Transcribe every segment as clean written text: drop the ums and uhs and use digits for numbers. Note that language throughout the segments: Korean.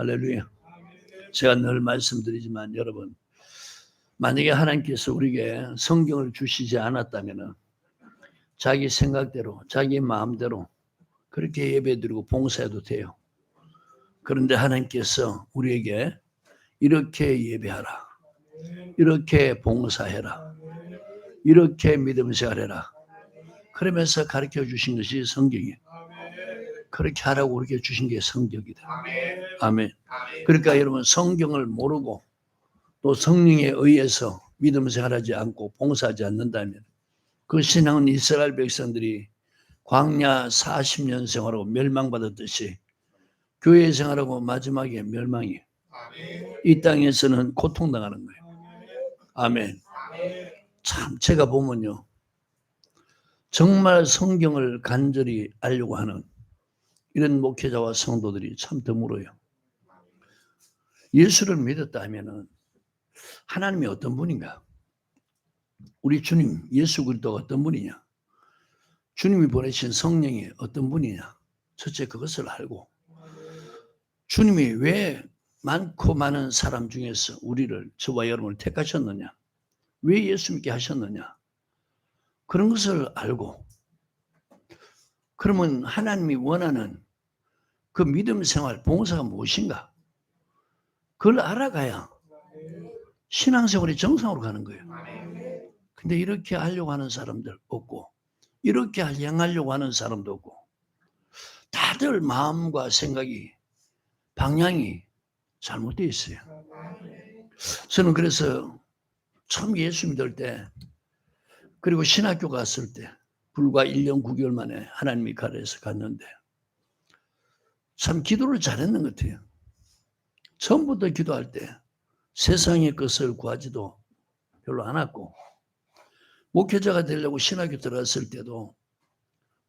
할렐루야. 제가 늘 말씀드리지만 여러분, 만약에 하나님께서 우리에게 성경을 주시지 않았다면 자기 생각대로 자기 마음대로 그렇게 예배드리고 봉사해도 돼요. 그런데 하나님께서 우리에게 이렇게 예배하라, 이렇게 봉사해라, 이렇게 믿음 생활해라, 그러면서 가르쳐 주신 것이 성경이에요. 그렇게 하라고 우리에게 주신 게 성경이다. 아멘. 그러니까 여러분, 성경을 모르고 또 성령에 의해서 믿음 생활하지 않고 봉사하지 않는다면 그 신앙은 이스라엘 백성들이 광야 40년 생활하고 멸망받았듯이 교회 생활하고 마지막에 멸망이에요. 이 땅에서는 고통당하는 거예요. 아멘. 참 제가 보면요, 정말 성경을 간절히 알려고 하는 이런 목회자와 성도들이 참 드물어요. 예수를 믿었다 하면은 하나님이 어떤 분인가? 우리 주님 예수 그리스도가 어떤 분이냐? 주님이 보내신 성령이 어떤 분이냐? 첫째 그것을 알고, 주님이 왜 많고 많은 사람 중에서 우리를, 저와 여러분을 택하셨느냐? 왜 예수 믿게 하셨느냐? 그런 것을 알고, 그러면 하나님이 원하는 그 믿음 생활, 봉사가 무엇인가? 그걸 알아가야 신앙생활이 정상으로 가는 거예요. 근데 이렇게 하려고 하는 사람들 없고, 이렇게 향하려고 하는 사람도 없고, 다들 마음과 생각이, 방향이 잘못되어 있어요. 저는 그래서 처음 예수 믿을 때, 그리고 신학교 갔을 때, 불과 1년 9개월 만에 하나님이 가르쳐서 갔는데 참 기도를 잘했는 것 같아요. 처음부터 기도할 때 세상의 것을 구하지도 별로 않았고, 목회자가 되려고 신학교 들어갔을 때도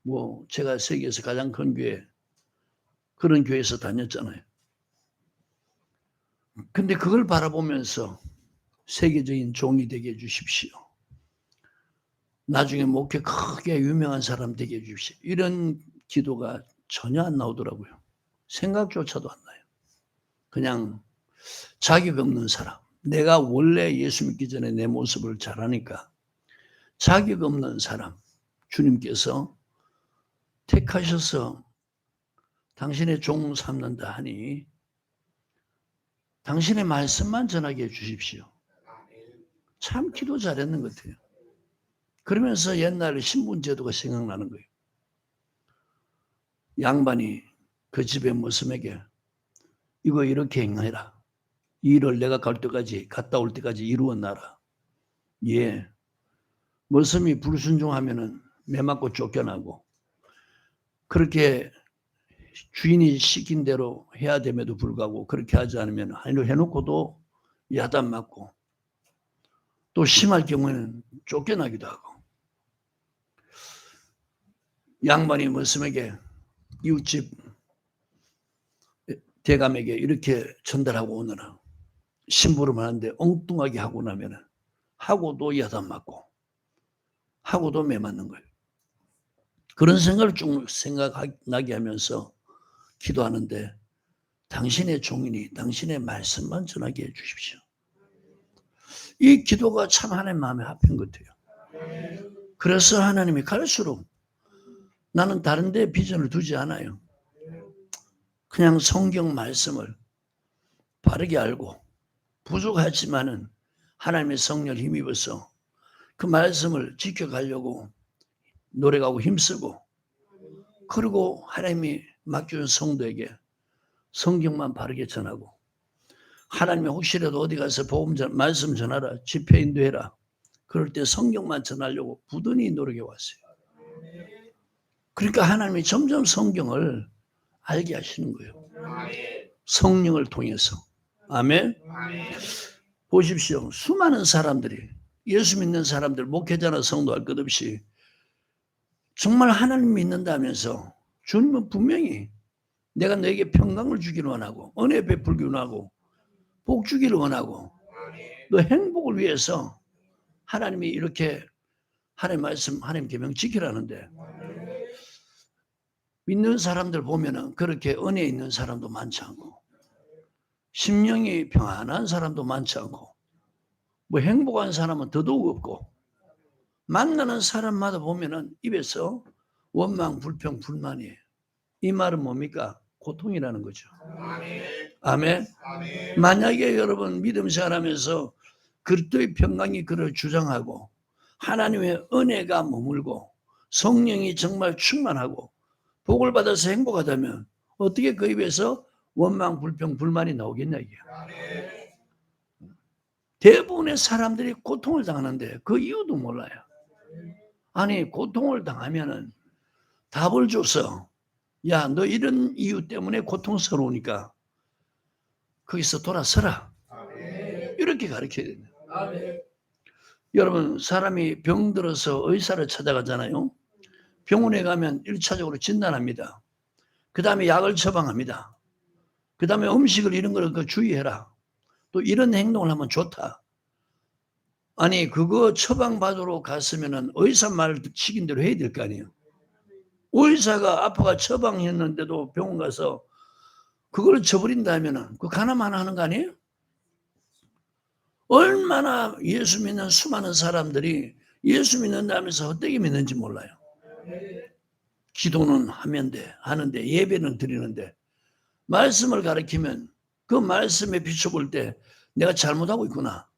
뭐 제가 세계에서 가장 큰 교회, 그런 교회에서 다녔잖아요. 근데 그걸 바라보면서 세계적인 종이 되게 해주십시오, 나중에 목회 크게 유명한 사람 되게 해주십시오, 이런 기도가 전혀 안 나오더라고요. 생각조차도 안 나요. 그냥 자격 없는 사람, 내가 원래 예수 믿기 전에 내 모습을 잘 아니까 자격 없는 사람 주님께서 택하셔서 당신의 종 삼는다 하니 당신의 말씀만 전하게 해주십시오. 참 기도 잘했는 것 같아요. 그러면서 옛날 신분제도가 생각나는 거예요. 양반이 그 집의 모습에게 이거 이렇게 행해라, 이 일을 내가 갈 때까지, 갔다 올 때까지 이루어 놔라. 예, 머슴이 불순종하면은 매 맞고 쫓겨나고, 그렇게 주인이 시킨 대로 해야 됨에도 불구하고 그렇게 하지 않으면 해놓고도 야단 맞고, 또 심할 경우에는 쫓겨나기도 하고. 양반이 머슴에게, 이웃집 대감에게 이렇게 전달하고 오느라 심부름 하는데 엉뚱하게 하고 나면은 하고도 야단 맞고 하고도 매 맞는 거예요. 그런 생각을 쭉 생각나게 하면서 기도하는데, 당신의 종이니 당신의 말씀만 전하게 해주십시오. 이 기도가 참 하나님 마음에 합한 것 같아요. 그래서 하나님이 갈수록 나는 다른 데 비전을 두지 않아요. 그냥 성경 말씀을 바르게 알고, 부족하지만은 하나님의 성령을 힘입어서 그 말씀을 지켜가려고 노력하고 힘쓰고, 그리고 하나님이 맡겨준 성도에게 성경만 바르게 전하고, 하나님이 혹시라도 어디 가서 복음 말씀 전하라, 집회 인도해라, 그럴 때 성경만 전하려고 부단히 노력해 왔어요. 그러니까 하나님이 점점 성경을 알게 하시는 거예요. 성령을 통해서. 아멘. 보십시오. 수많은 사람들이, 예수 믿는 사람들, 목회자나 성도 할 것 없이 정말 하나님 믿는다면서 주님은 분명히 내가 너에게 평강을 주기를 원하고, 은혜 베풀기를 원하고, 복 주기를 원하고, 너 행복을 위해서 하나님이 이렇게 하나님 말씀, 하나님 계명 지키라는데, 믿는 사람들 보면은 그렇게 은혜 있는 사람도 많지 않고 심령이 평안한 사람도 많지 않고 뭐 행복한 사람은 더더욱 없고 만나는 사람마다 보면은 입에서 원망, 불평, 불만이에요. 이 말은 뭡니까? 고통이라는 거죠. 아멘. 만약에 여러분 믿음 생활하면서 그리스도의 평강이 그를 주장하고 하나님의 은혜가 머물고 성령이 정말 충만하고 복을 받아서 행복하다면 어떻게 그 입에서 원망, 불평, 불만이 나오겠냐 이게. 대부분의 사람들이 고통을 당하는데 그 이유도 몰라요. 아니 고통을 당하면은 답을 줘서 야, 너 이런 이유 때문에 고통스러우니까 거기서 돌아서라. 이렇게 가르쳐야 됩니다. 여러분 사람이 병들어서 의사를 찾아가잖아요. 병원에 가면 1차적으로 진단합니다. 그 다음에 약을 처방합니다. 그 다음에 음식을 이런 걸 주의해라. 또 이런 행동을 하면 좋다. 아니 그거 처방받으러 갔으면 의사 말 시킨 대로 해야 될 거 아니에요. 의사가 아파가 처방했는데도 병원 가서 그걸 쳐버린다면 그 가나마 하는 거 아니에요? 얼마나 예수 믿는 수많은 사람들이 예수 믿는다면서 헛되게 믿는지 몰라요. 기도는 하는데 예배는 드리는데 말씀을 가르치면 그 말씀에 비춰볼 때 내가 잘못하고 있구나.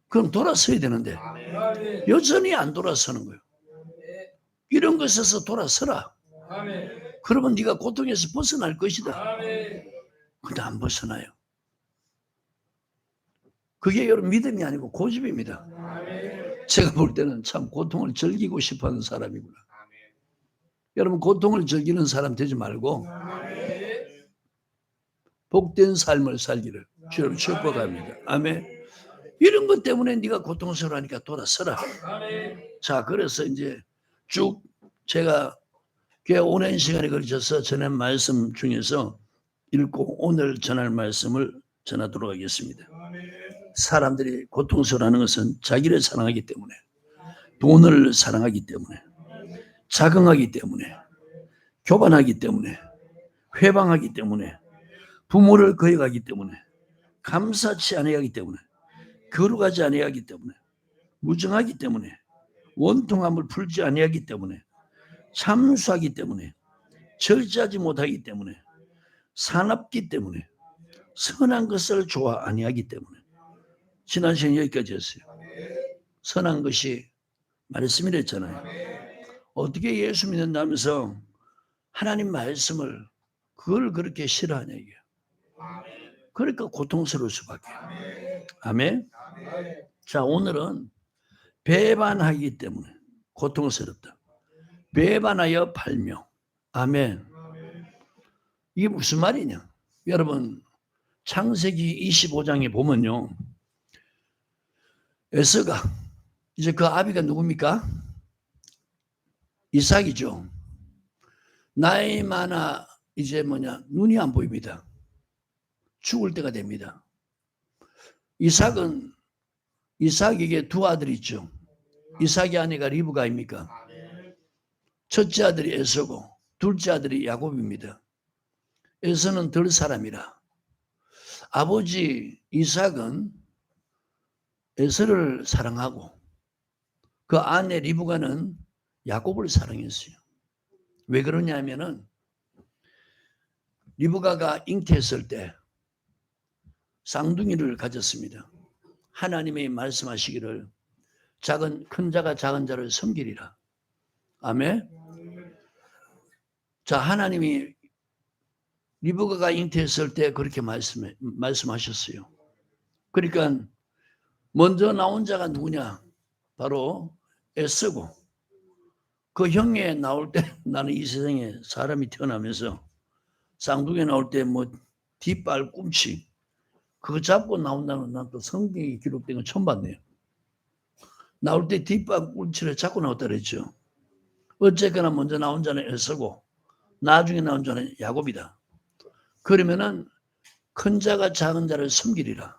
그럼 돌아서야 되는데 여전히 안 돌아서는 거예요. 이런 것에서 돌아서라. 그러면 네가 고통에서 벗어날 것이다. 근데 안 벗어나요. 그게 여러분 믿음이 아니고 고집입니다. 제가 볼 때는 참 고통을 즐기고 싶어하는 사람이구나. 여러분 고통을 즐기는 사람 되지 말고 복된 삶을 살기를 주님 축복합니다. 아멘. 이런 것 때문에 네가 고통스러우니까 돌아서라. 자, 그래서 이제 쭉 제가 꽤 오랜 시간에 걸쳐서 전한 말씀 중에서 읽고 오늘 전할 말씀을 전하도록 하겠습니다. 사람들이 고통스러워하는 것은 자기를 사랑하기 때문에, 돈을 사랑하기 때문에, 자긍하기 때문에, 교만하기 때문에, 회방하기 때문에, 부모를 거역하기 때문에, 감사치 아니하기 때문에, 거룩하지 아니하기 때문에, 무정하기 때문에, 원통함을 풀지 아니하기 때문에, 참수하기 때문에, 절제하지 못하기 때문에, 사납기 때문에, 선한 것을 좋아 아니하기 때문에. 지난 시간 여기까지였어요. 선한 것이 말씀이랬잖아요. 어떻게 예수 믿는다면서 하나님 말씀을 그걸 그렇게 싫어하냐 이게. 그러니까 고통스러울 수밖에. 아멘. 자, 오늘은 배반하기 때문에 고통스럽다. 배반하여 발명. 아멘. 이게 무슨 말이냐? 여러분 창세기 25장에 보면요. 에서가 이제 그 아비가 누굽니까? 이삭이죠. 나이 많아 이제 눈이 안 보입니다. 죽을 때가 됩니다. 이삭에게 두 아들이 있죠. 이삭의 아내가 리브가입니까? 첫째 아들이 에서고 둘째 아들이 야곱입니다. 에서는 덜 사람이라 아버지 이삭은 에서를 사랑하고 그 아내 리브가는 야곱을 사랑했어요. 왜 그러냐면은 리브가가 잉태했을 때 쌍둥이를 가졌습니다. 하나님이 말씀하시기를 큰 자가 작은 자를 섬기리라. 아멘. 자, 하나님이 리브가가 잉태했을 때 그렇게 말씀하셨어요. 그러니까 먼저 나온 자가 누구냐? 바로 에서고 그 형에 나올 때 나는 이 세상에 사람이 태어나면서 쌍둥이 나올 때 뒷발 꿈치 그거 잡고 나온다는 난 또 성경에 기록된 건 처음 봤네요. 나올 때 뒷발 꿈치를 잡고 나왔다 그랬죠. 어쨌거나 먼저 나온 자는 에서고 나중에 나온 자는 야곱이다. 그러면은 큰 자가 작은 자를 섬기리라.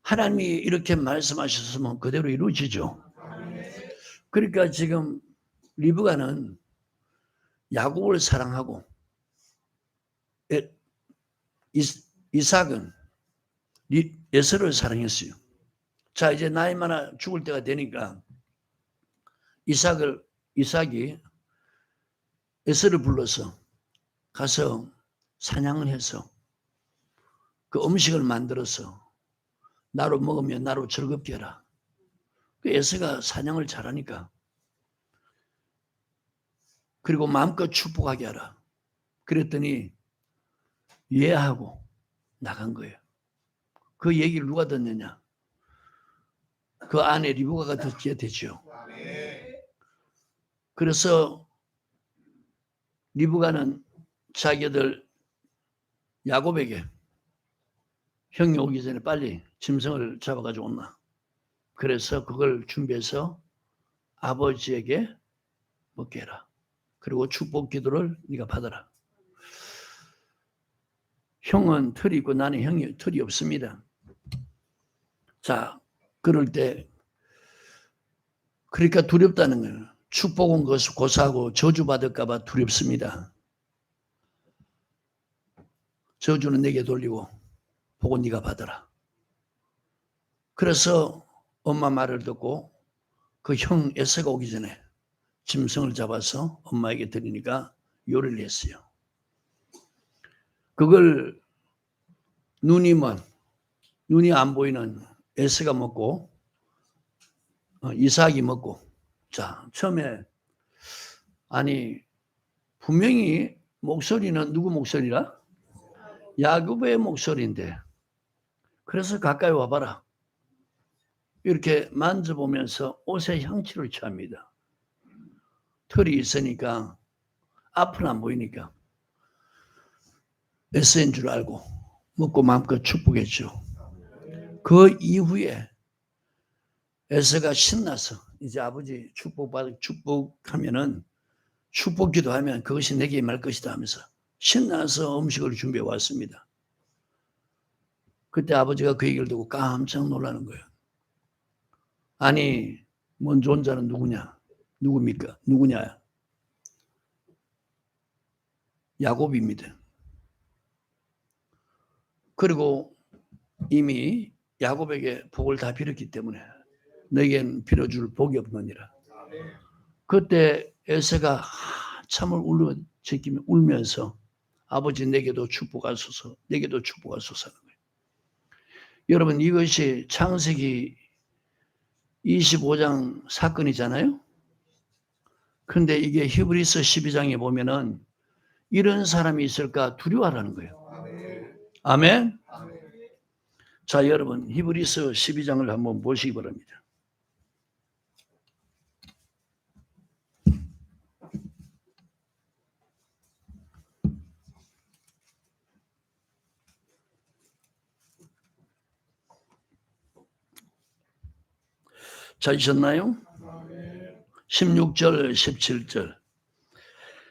하나님이 이렇게 말씀하셨으면 그대로 이루어지죠. 그러니까 지금 리브가는 야곱을 사랑하고 이삭은 에서를 사랑했어요. 자, 이제 나이 많아 죽을 때가 되니까 이삭이 에서를 불러서 가서 사냥을 해서 그 음식을 만들어서 나로 먹으면 나로 즐겁게 해라. 그 에서가 사냥을 잘하니까 그리고 마음껏 축복하게 하라. 그랬더니 예 하고 나간 거예요. 그 얘기를 누가 듣느냐? 그 아내 리브가가 듣게 되죠. 그래서 리브가는 자기들 야곱에게 형이 오기 전에 빨리 짐승을 잡아가지고 온나. 그래서 그걸 준비해서 아버지에게 먹게 해라. 그리고 축복 기도를 네가 받아라. 형은 털이 있고 나는 형이 털이 없습니다. 자, 그럴 때 그러니까 두렵다는 거예요. 축복은 고사하고 저주받을까 봐 두렵습니다. 저주는 내게 돌리고 복은 네가 받아라. 그래서 엄마 말을 듣고 그 형 에서가 오기 전에 짐승을 잡아서 엄마에게 드리니까 요리를 했어요. 그걸 눈이 안 보이는 에서가 먹고 이삭이 먹고, 자, 처음에 아니 분명히 목소리는 누구 목소리라? 야곱의 목소리인데, 그래서 가까이 와봐라. 이렇게 만져보면서 옷의 향취를 취합니다. 털이 있으니까 앞은 안 보이니까 에서인 줄 알고 먹고 마음껏 축복했죠. 그 이후에 에서가 신나서 이제 아버지 축복하면은 축복 기도하면 그것이 내게 임할 것이다 하면서 신나서 음식을 준비해 왔습니다. 그때 아버지가 그 얘기를 듣고 깜짝 놀라는 거예요. 아니, 먼저 온 자는 누구냐? 누굽니까? 누구냐? 야곱입니다. 그리고 이미 야곱에게 복을 다 빌었기 때문에 너에겐 빌어줄 복이 없느니라. 그때 에서가 한참을 울면서 아버지 내게도 축복하소서, 내게도 축복하소서 하는 거예요. 여러분, 이것이 창세기 25장 사건이잖아요. 그런데 이게 히브리서 12장에 보면은 이런 사람이 있을까 두려워하라는 거예요. 아멘. 자, 여러분, 히브리서 12장을 한번 보시기 바랍니다. 찾으셨나요? 16절, 17절.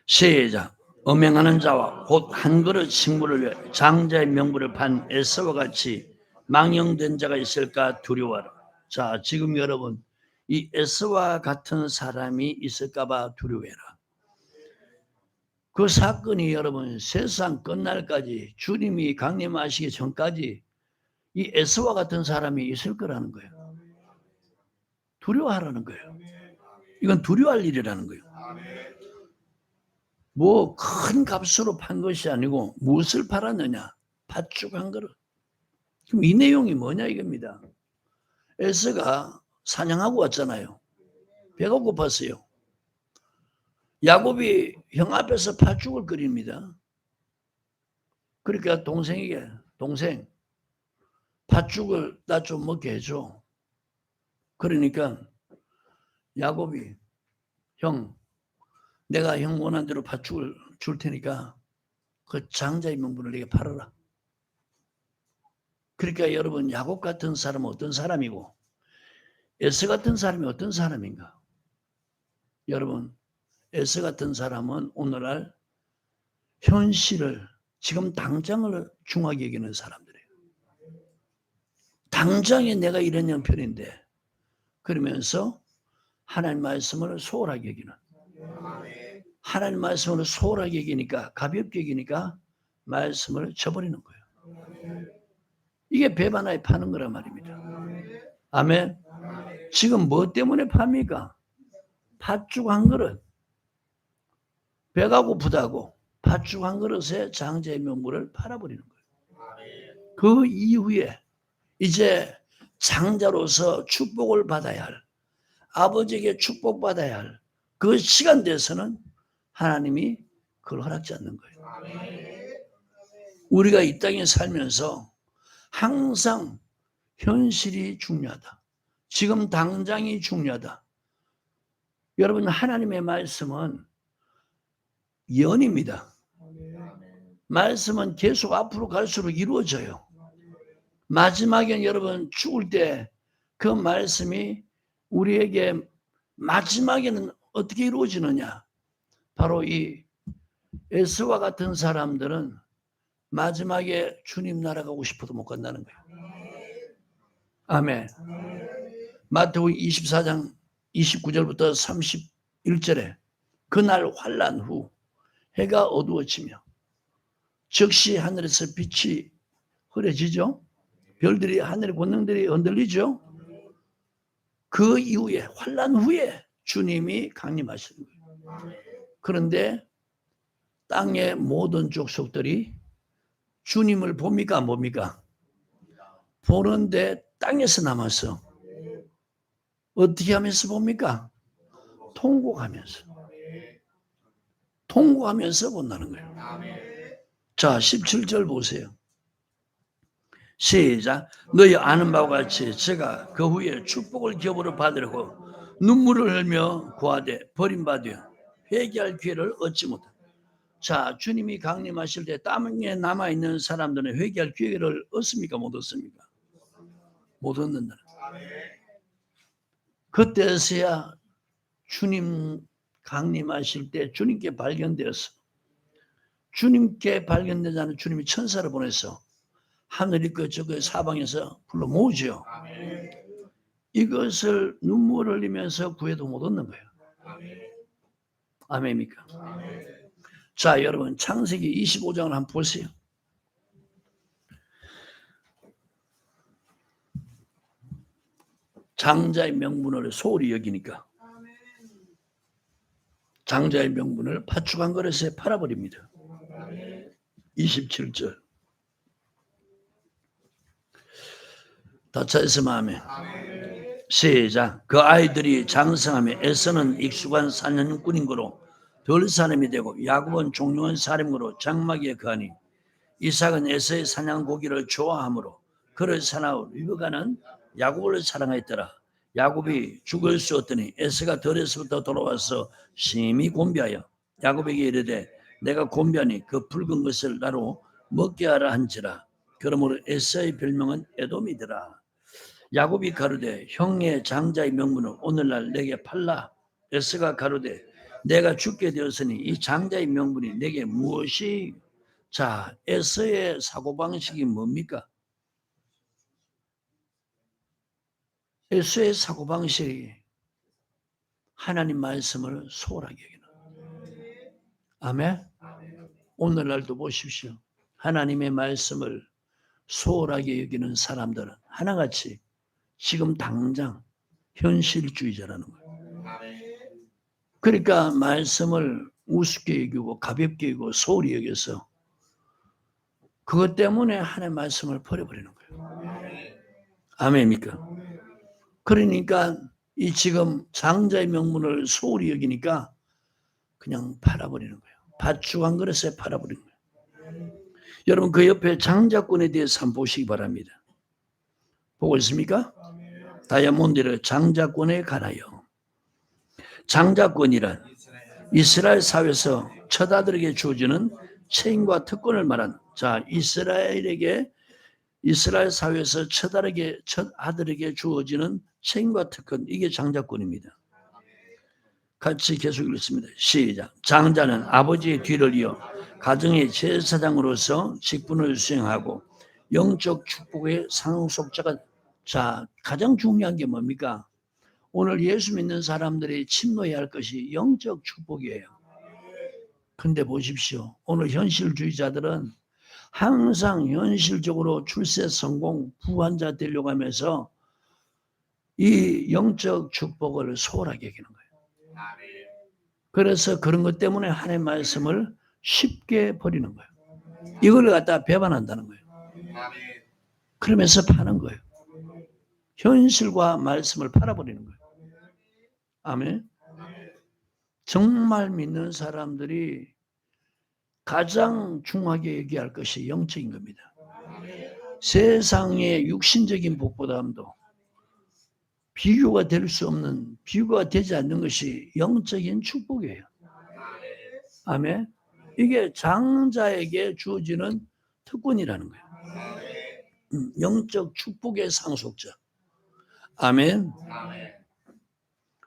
시작. 음행하는 자와 곧 한 그릇 식물을 위해 장자의 명분을 판 에서와 같이 망령된 자가 있을까 두려워하라. 자, 지금 여러분, 이 에서와 같은 사람이 있을까 봐 두려워해라. 그 사건이 여러분 세상 끝날까지 주님이 강림하시기 전까지 이 에서와 같은 사람이 있을 거라는 거예요. 두려워하라는 거예요. 이건 두려워할 일이라는 거예요. 뭐 큰 값으로 판 것이 아니고 무엇을 팔았느냐? 팥죽 한 그릇. 그럼 이 내용이 뭐냐 이겁니다. 에서가 사냥하고 왔잖아요. 배가 고팠어요. 야곱이 형 앞에서 팥죽을 끓입니다. 그러니까 동생에게 동생 팥죽을 나 좀 먹게 해줘. 그러니까 야곱이 형 내가 형 원하는 대로 팥죽을 줄 테니까 그 장자의 명분을 내게 팔아라. 그러니까 여러분 야곱 같은 사람은 어떤 사람이고 에서 같은 사람이 어떤 사람인가? 여러분 에서 같은 사람은 오늘날 현실을 지금 당장을 중하게 여기는 사람들이에요. 당장에 내가 이런 형편인데 그러면서 하나님 말씀을 소홀하게 여기는 하나님 말씀을 소홀하게 여기니까 가볍게 여기니까 말씀을 저버리는 거예요. 이게 배반하에 파는 거란 말입니다. 아멘. 지금 뭐 때문에 팝니까? 팥죽 한 그릇. 배가 고프다고 팥죽 한 그릇에 장자의 명분을 팔아버리는 거예요. 그 이후에 이제 장자로서 축복을 받아야 할, 아버지에게 축복받아야 할 그 시간 돼서는 하나님이 그걸 허락지 않는 거예요. 우리가 이 땅에 살면서 항상 현실이 중요하다. 지금 당장이 중요하다. 여러분, 하나님의 말씀은 예언입니다. 말씀은 계속 앞으로 갈수록 이루어져요. 마지막엔 여러분 죽을 때 그 말씀이 우리에게 마지막에는 어떻게 이루어지느냐? 바로 이 에스와 같은 사람들은 마지막에 주님 나라 가고 싶어도 못 간다는 거예요. 아멘. 마태복음 24장 29절부터 31절에 그날 환난 후 해가 어두워지며 즉시 하늘에서 빛이 흐려지죠. 별들이 하늘의 권능들이 흔들리죠. 그 이후에 환난 후에 주님이 강림하시는 거예요. 그런데 땅의 모든 족속들이 주님을 봅니까 안 봅니까? 보는데 땅에서 남아서 어떻게 하면서 봅니까? 통곡하면서 본다는 거예요. 자, 17절 보세요. 시작. 너희 아는 바와 같이 제가 그 후에 축복을 겹으로 받으려고 눈물을 흘며 구하되 버림받으며 회개할 기회를 얻지 못한다. 자, 주님이 강림하실 때 땅에 남아있는 사람들은 회개할 기회를 얻습니까? 못 얻습니까? 못 얻는다. 그때서야 주님 강림하실 때 주님께 발견되었어. 주님께 발견된 자는 주님이 천사를 보내서 하늘이 저그 사방에서 불러 모으죠. 이것을 눈물을 흘리면서 구해도 못 얻는 거예요. 아멘입니까? 자, 여러분 창세기 25장을 한번 보세요. 장자의 명분을 소홀히 여기니까 장자의 명분을 팥죽 한 그릇에 팔아버립니다. 27절 다 찾으시면 아멘. 시작. 그 아이들이 장성하며 에서는 익숙한 사냥꾼인 거로 덜 사람이 되고 야곱은 종용한 사람으로 장막에 거하니 이삭은 에서의 사냥 고기를 좋아하므로 그를 사나워 리브가는 야곱을 사랑하였더라. 야곱이 죽을 수 없더니 에서가 덜에서부터 돌아와서 심히 곤비하여 야곱에게 이르되 내가 곤비하니 그 붉은 것을 나로 먹게 하라 한지라. 그러므로 에서의 별명은 에돔이더라. 야곱이 가로되 형의 장자의 명분을 오늘날 내게 팔라. 에서가 가로되 내가 죽게 되었으니 이 장자의 명분이 내게 무엇이? 자, 에서의 사고방식이 뭡니까? 에서의 사고방식이 하나님 말씀을 소홀하게 여기는. 아멘. 오늘날도 보십시오. 하나님의 말씀을 소홀하게 여기는 사람들은 하나같이 지금 당장 현실주의자라는 거예요. 그러니까 말씀을 우습게 여기고 가볍게 여기고 소홀히 여겨서 그것 때문에 하나님의 말씀을 버려버리는 거예요. 아멘입니까? 그러니까 이 지금 장자의 명분을 소홀히 여기니까 그냥 팔아버리는 거예요. 팥죽 한 그릇에 팔아버리는 거예요. 여러분 그 옆에 장자권에 대해서 한번 보시기 바랍니다. 보고 있습니까? 다이아몬드를 장자권에 관하여. 장자권이란 이스라엘 사회에서 첫 아들에게 주어지는 책임과 특권을 말한. 자, 이스라엘 사회에서 첫 아들에게 주어지는 책임과 특권, 이게 장자권입니다. 같이 계속 읽습니다. 시작. 장자는 아버지의 뒤를 이어 가정의 제사장으로서 직분을 수행하고 영적 축복의 상속자가. 자, 가장 중요한 게 뭡니까? 오늘 예수 믿는 사람들이 침노해야 할 것이 영적 축복이에요. 근데 보십시오. 오늘 현실주의자들은 항상 현실적으로 출세 성공, 부환자 되려고 하면서 이 영적 축복을 소홀하게 여기는 거예요. 그래서 그런 것 때문에 하나님의 말씀을 쉽게 버리는 거예요. 이걸 갖다 배반한다는 거예요. 그러면서 파는 거예요. 현실과 말씀을 팔아버리는 거예요. 아멘. 정말 믿는 사람들이 가장 중요하게 얘기할 것이 영적인 겁니다. 세상의 육신적인 복보다도 비교가 될 수 없는, 비교가 되지 않는 것이 영적인 축복이에요. 아멘. 이게 장자에게 주어지는 특권이라는 거예요. 영적 축복의 상속자. 아멘.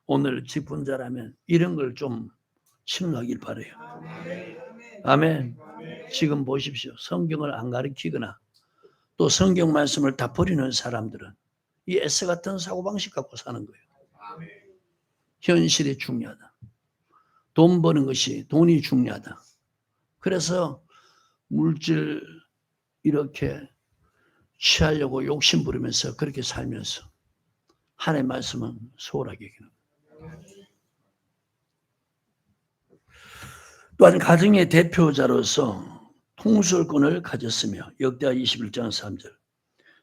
오늘 직분자라면 이런 걸 좀 심각하길 바라요. 아멘. 지금 보십시오. 성경을 안 가르치거나 또 성경 말씀을 다 버리는 사람들은 이 에스 같은 사고방식 갖고 사는 거예요. 현실이 중요하다. 돈 버는 것이 돈이 중요하다. 그래서 물질 이렇게 취하려고 욕심 부리면서 그렇게 살면서 하나님의 말씀은 소홀하게 여기는 거예요. 또한 가정의 대표자로서 통솔권을 가졌으며 역대하 21장 3절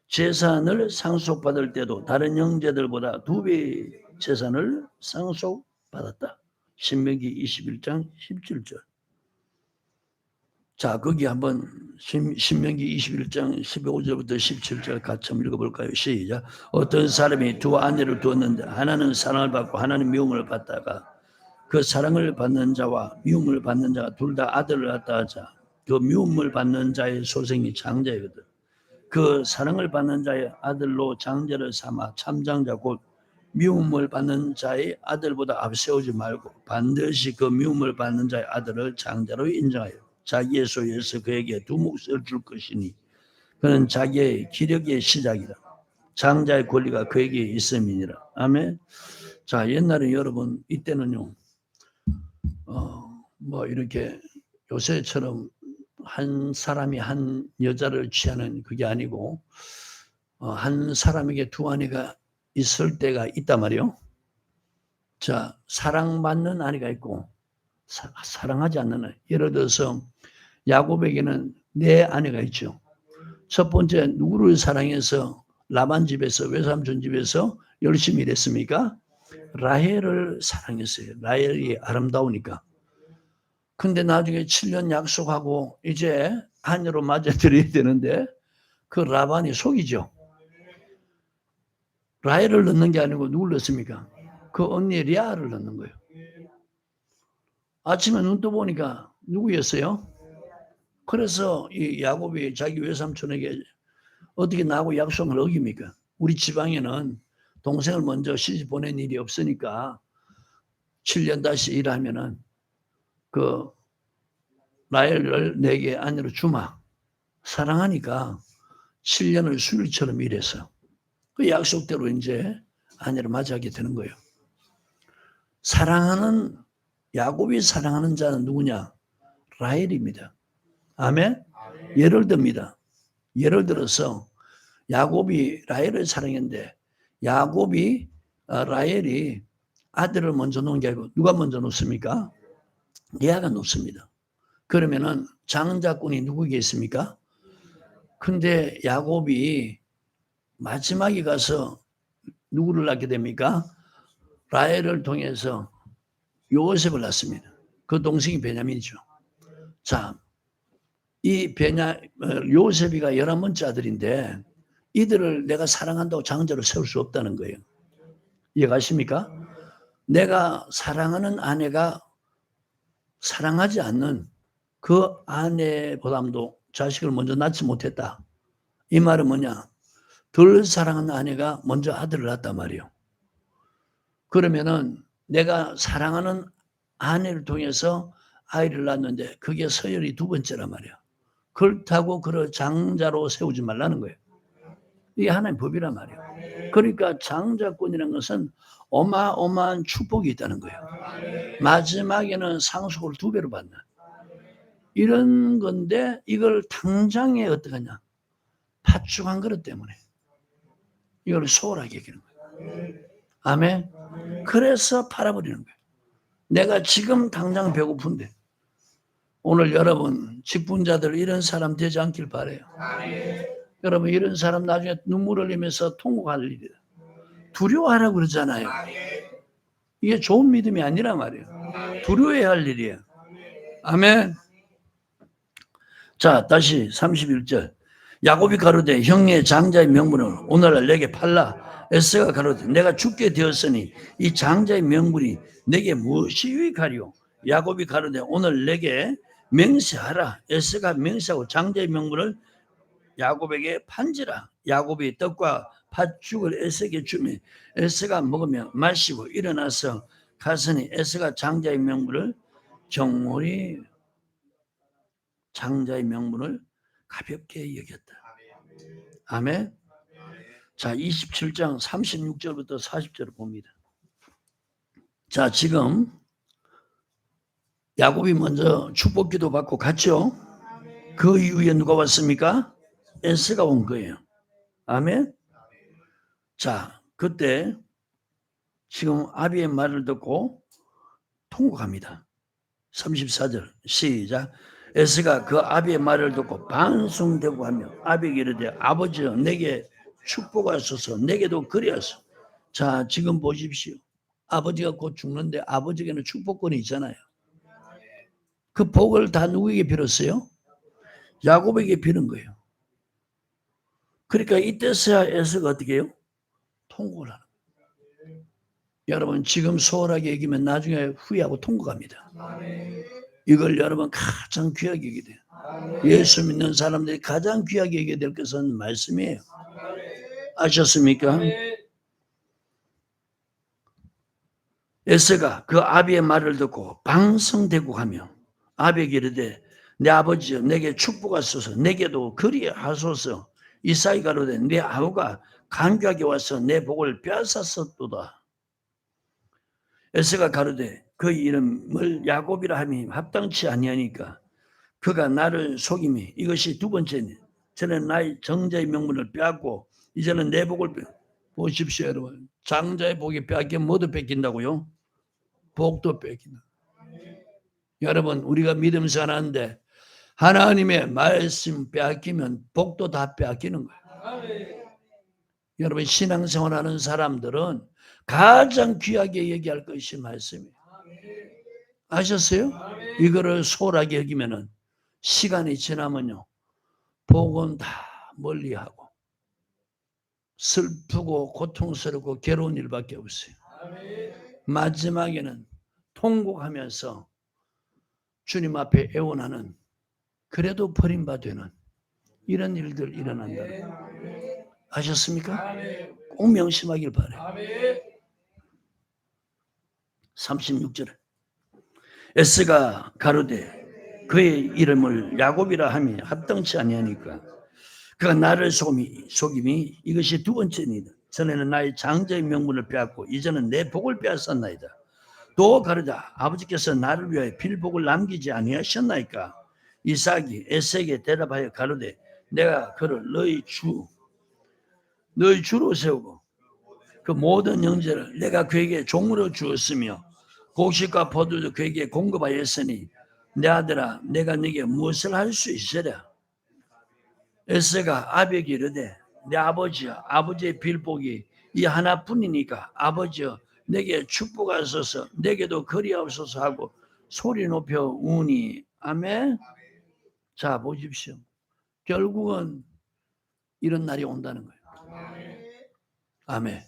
재산을 상속받을 때도 다른 형제들보다 2배의 재산을 상속받았다. 신명기 21장 17절. 자, 거기 한번 신명기 21장 15절부터 17절 같이 한번 읽어볼까요? 시작. 어떤 사람이 두 아내를 두었는데 하나는 사랑을 받고 하나는 미움을 받다가 그 사랑을 받는 자와 미움을 받는 자가 둘 다 아들을 낳다 하자. 그 미움을 받는 자의 소생이 장자이거든. 그 사랑을 받는 자의 아들로 장자를 삼아 참장자 곧 미움을 받는 자의 아들보다 앞세우지 말고 반드시 그 미움을 받는 자의 아들을 장자로 인정하여 자기의 소유에서 그에게 두 몫을 줄 것이니 그는 자기의 기력의 시작이다. 장자의 권리가 그에게 있음이니라. 아멘. 자, 옛날에 여러분 이때는요 뭐 이렇게 요새처럼 한 사람이 한 여자를 취하는 그게 아니고 한 사람에게 두 아내가 있을 때가 있단 말이에요. 자, 사랑받는 아내가 있고 사랑하지 않는 아내. 예를 들어서 야곱에게는 네 아내가 있죠. 첫 번째 누구를 사랑해서 라반 집에서 외삼촌 집에서 열심히 일했습니까? 라헬을 사랑했어요. 라헬이 아름다우니까. 근데 나중에 7년 약속하고 이제 아내로 맞아들여야 되는데 그 라반이 속이죠. 라헬을 넣는 게 아니고 누굴 넣습니까? 그 언니 리아를 넣는 거예요. 아침에 눈 떠보니까 누구였어요? 그래서 이 야곱이 자기 외삼촌에게 어떻게 나하고 약속을 어깁니까? 우리 지방에는 동생을 먼저 시집 보낸 일이 없으니까 7년 다시 일하면은 그 라헬을 내게 아내로 주마. 사랑하니까 7년을 수일처럼 일해서 그 약속대로 이제 아내를 맞이하게 되는 거예요. 사랑하는 야곱이 사랑하는 자는 누구냐? 라헬입니다. 아멘? 예를 듭니다. 예를 들어서 야곱이 라헬을 사랑했는데 야곱이 라헬이 아들을 먼저 놓은 게 아니고 누가 먼저 놓습니까? 레아가 놓습니다. 그러면은 장자권이 누구에게 있습니까? 근데 야곱이 마지막에 가서 누구를 낳게 됩니까? 라헬을 통해서 요셉을 낳습니다. 그 동생이 베냐민이죠. 자, 이 요셉이가 11번째 아들인데 이들을 내가 사랑한다고 장자로 세울 수 없다는 거예요. 이해가십니까? 내가 사랑하는 아내가 사랑하지 않는 그 아내보다도 자식을 먼저 낳지 못했다. 이 말은 뭐냐? 덜 사랑하는 아내가 먼저 아들을 낳았단 말이에요. 그러면은 내가 사랑하는 아내를 통해서 아이를 낳았는데 그게 서열이 두 번째란 말이야. 그렇다고 그를 장자로 세우지 말라는 거예요. 이게 하나님의 법이란 말이에요. 그러니까 장자권이라는 것은 어마어마한 축복이 있다는 거예요. 마지막에는 상속을 2배로 받는. 이런 건데 이걸 당장에 어떡하냐? 파죽한 그릇 때문에 이걸 소홀하게 여기는 거예요. 아멘. 그래서 팔아버리는 거예요. 내가 지금 당장 배고픈데 오늘 여러분 직분자들 이런 사람 되지 않길 바라요. 여러분 이런 사람 나중에 눈물 흘리면서 통곡할 일이다. 두려워하라고 그러잖아요. 이게 좋은 믿음이 아니란 말이에요. 두려워해야 할 일이에요. 아멘. 자, 다시 31절. 야곱이 가로되 형의 장자의 명분을 오늘날 내게 팔라. 에서가 가로되 내가 죽게 되었으니 이 장자의 명분이 내게 무엇이 유익하리요? 야곱이 가로되 오늘 내게 맹세하라. 에서가 맹세하고 장자의 명분을 야곱에게 판지라. 야곱이 떡과 팥죽을 에서에게 주매 에서가 먹으며 마시고 일어나서 가서니 에서가 장자의 명분을 정몰이 장자의 명분을 가볍게 여겼다. 아멘. 자, 27장 36절부터 40절을 봅니다. 자, 지금 야곱이 먼저 축복기도 받고 갔죠. 그 이후에 누가 왔습니까? 에서가 온 거예요. 아멘. 자, 그때 지금 아비의 말을 듣고 통곡합니다. 34절 시작. 에서가 그 아비의 말을 듣고 반성되고 하며 아비에게 이르되 아버지여 내게 축복하소서 내게도 그리하소서. 자, 지금 보십시오. 아버지가 곧 죽는데 아버지에게는 축복권이 있잖아요. 그 복을 다 누구에게 빌었어요? 야곱에게 빌은 거예요. 그러니까 이때서야 에서가 어떻게 해요? 통곡을 하는 거예요. 여러분 지금 소홀하게 여기면 나중에 후회하고 통곡합니다. 이걸 여러분 가장 귀하게 여기게 돼요. 예수 믿는 사람들이 가장 귀하게 여기게 될 것은 말씀이에요. 아셨습니까? 에서가 그 아비의 말을 듣고 방성되고 하며 아비에게 이르되 내 아버지여 내게 축복하소서 내게도 그리하소서. 이삭이 가로되 내 아우가 간교하게 와서 내 복을 빼앗았었도다. 에서가 가로되 그 이름을 야곱이라 함이 합당치 아니하니까 그가 나를 속임이 이것이 두 번째니 저는 나의 정자의 명분을 빼앗고 이제는 내 복을 보십시오 여러분. 장자의 복이 빼앗기면 뭐도 뺏긴다고요? 복도 뺏긴다. 여러분 우리가 믿음 사는데 하나님의 말씀 빼앗기면 복도 다 빼앗기는 거예요. 여러분 신앙생활하는 사람들은 가장 귀하게 얘기할 것이 말씀이에요. 아셨어요? 이거를 소홀하게 여기면은 시간이 지나면요 복은 다 멀리하고 슬프고 고통스럽고 괴로운 일밖에 없어요. 마지막에는 통곡하면서 주님 앞에 애원하는 그래도 버림받는 이런 일들 일어난다는 거예요. 아셨습니까? 꼭 명심하길 바라요. 36절에 에스가 가로되 그의 이름을 야곱이라 함이 합당치 아니하니까 그가 나를 속임이 이것이 두 번째니이다. 전에는 나의 장자의 명분을 빼앗고 이제는 내 복을 빼앗았나이다. 또 가르자 아버지께서 나를 위하여 빌복을 남기지 아니하셨나이까. 이삭이 에서에게 대답하여 가로되 내가 그를 너희 주로 세우고 그 모든 영재를 내가 그에게 종으로 주었으며 곡식과 포도도 그에게 공급하였으니 내 아들아 내가 네게 무엇을 할 수 있으랴. 에서가 아비에게 이르되 내 아버지야 아버지의 빌복이 이 하나뿐이니까 아버지여 내게 축복하소서 내게도 그리하소서 하고 소리 높여 우니. 아멘. 자 보십시오. 결국은 이런 날이 온다는 거예요. 아멘.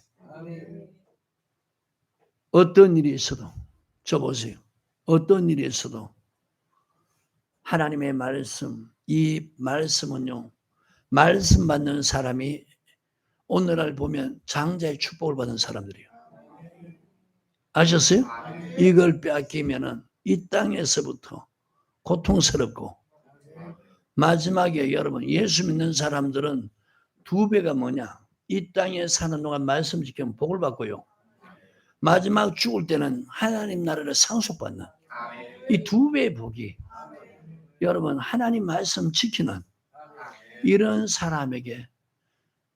어떤 일이 있어도 저 보세요. 어떤 일이 있어도 하나님의 말씀 이 말씀은요 말씀 받는 사람이 오늘날 보면 장자의 축복을 받은 사람들이에요. 아셨어요? 이걸 빼앗기면은 이 땅에서부터 고통스럽고 마지막에 여러분 예수 믿는 사람들은 두 배가 뭐냐? 이 땅에 사는 동안 말씀 지키면 복을 받고요. 마지막 죽을 때는 하나님 나라를 상속받는 이 두 배의 복이 여러분 하나님 말씀 지키는 이런 사람에게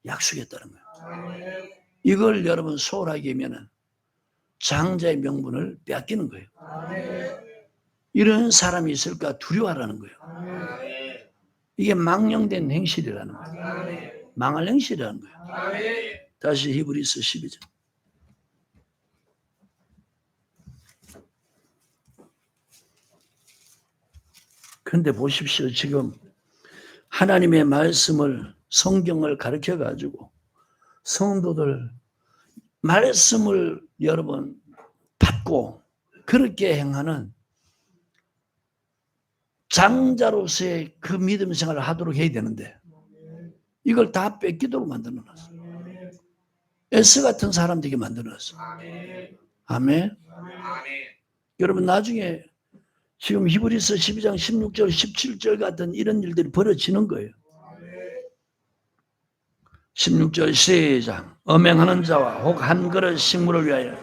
약속했다는 거예요. 이걸 여러분 소홀하게 하면 장자의 명분을 빼앗기는 거예요. 이런 사람이 있을까 두려워하라는 거예요. 이게 망령된 행실이라는 거예요. 망할 행실이라는 거예요. 다시 히브리서 12장. 그런데 보십시오. 지금 하나님의 말씀을 성경을 가르쳐 가지고 성도들 말씀을 여러분 받고 그렇게 행하는 장자로서의 그 믿음 생활을 하도록 해야 되는데 이걸 다 뺏기도록 만들어 놨어요. 에스 같은 사람들에게 만들어 놨어요. 아멘. 여러분 나중에 지금 히브리서 12장 16절 17절 같은 이런 일들이 벌어지는 거예요. 16절 시작. 엄행하는 자와 혹 한 그릇 식물을 위하여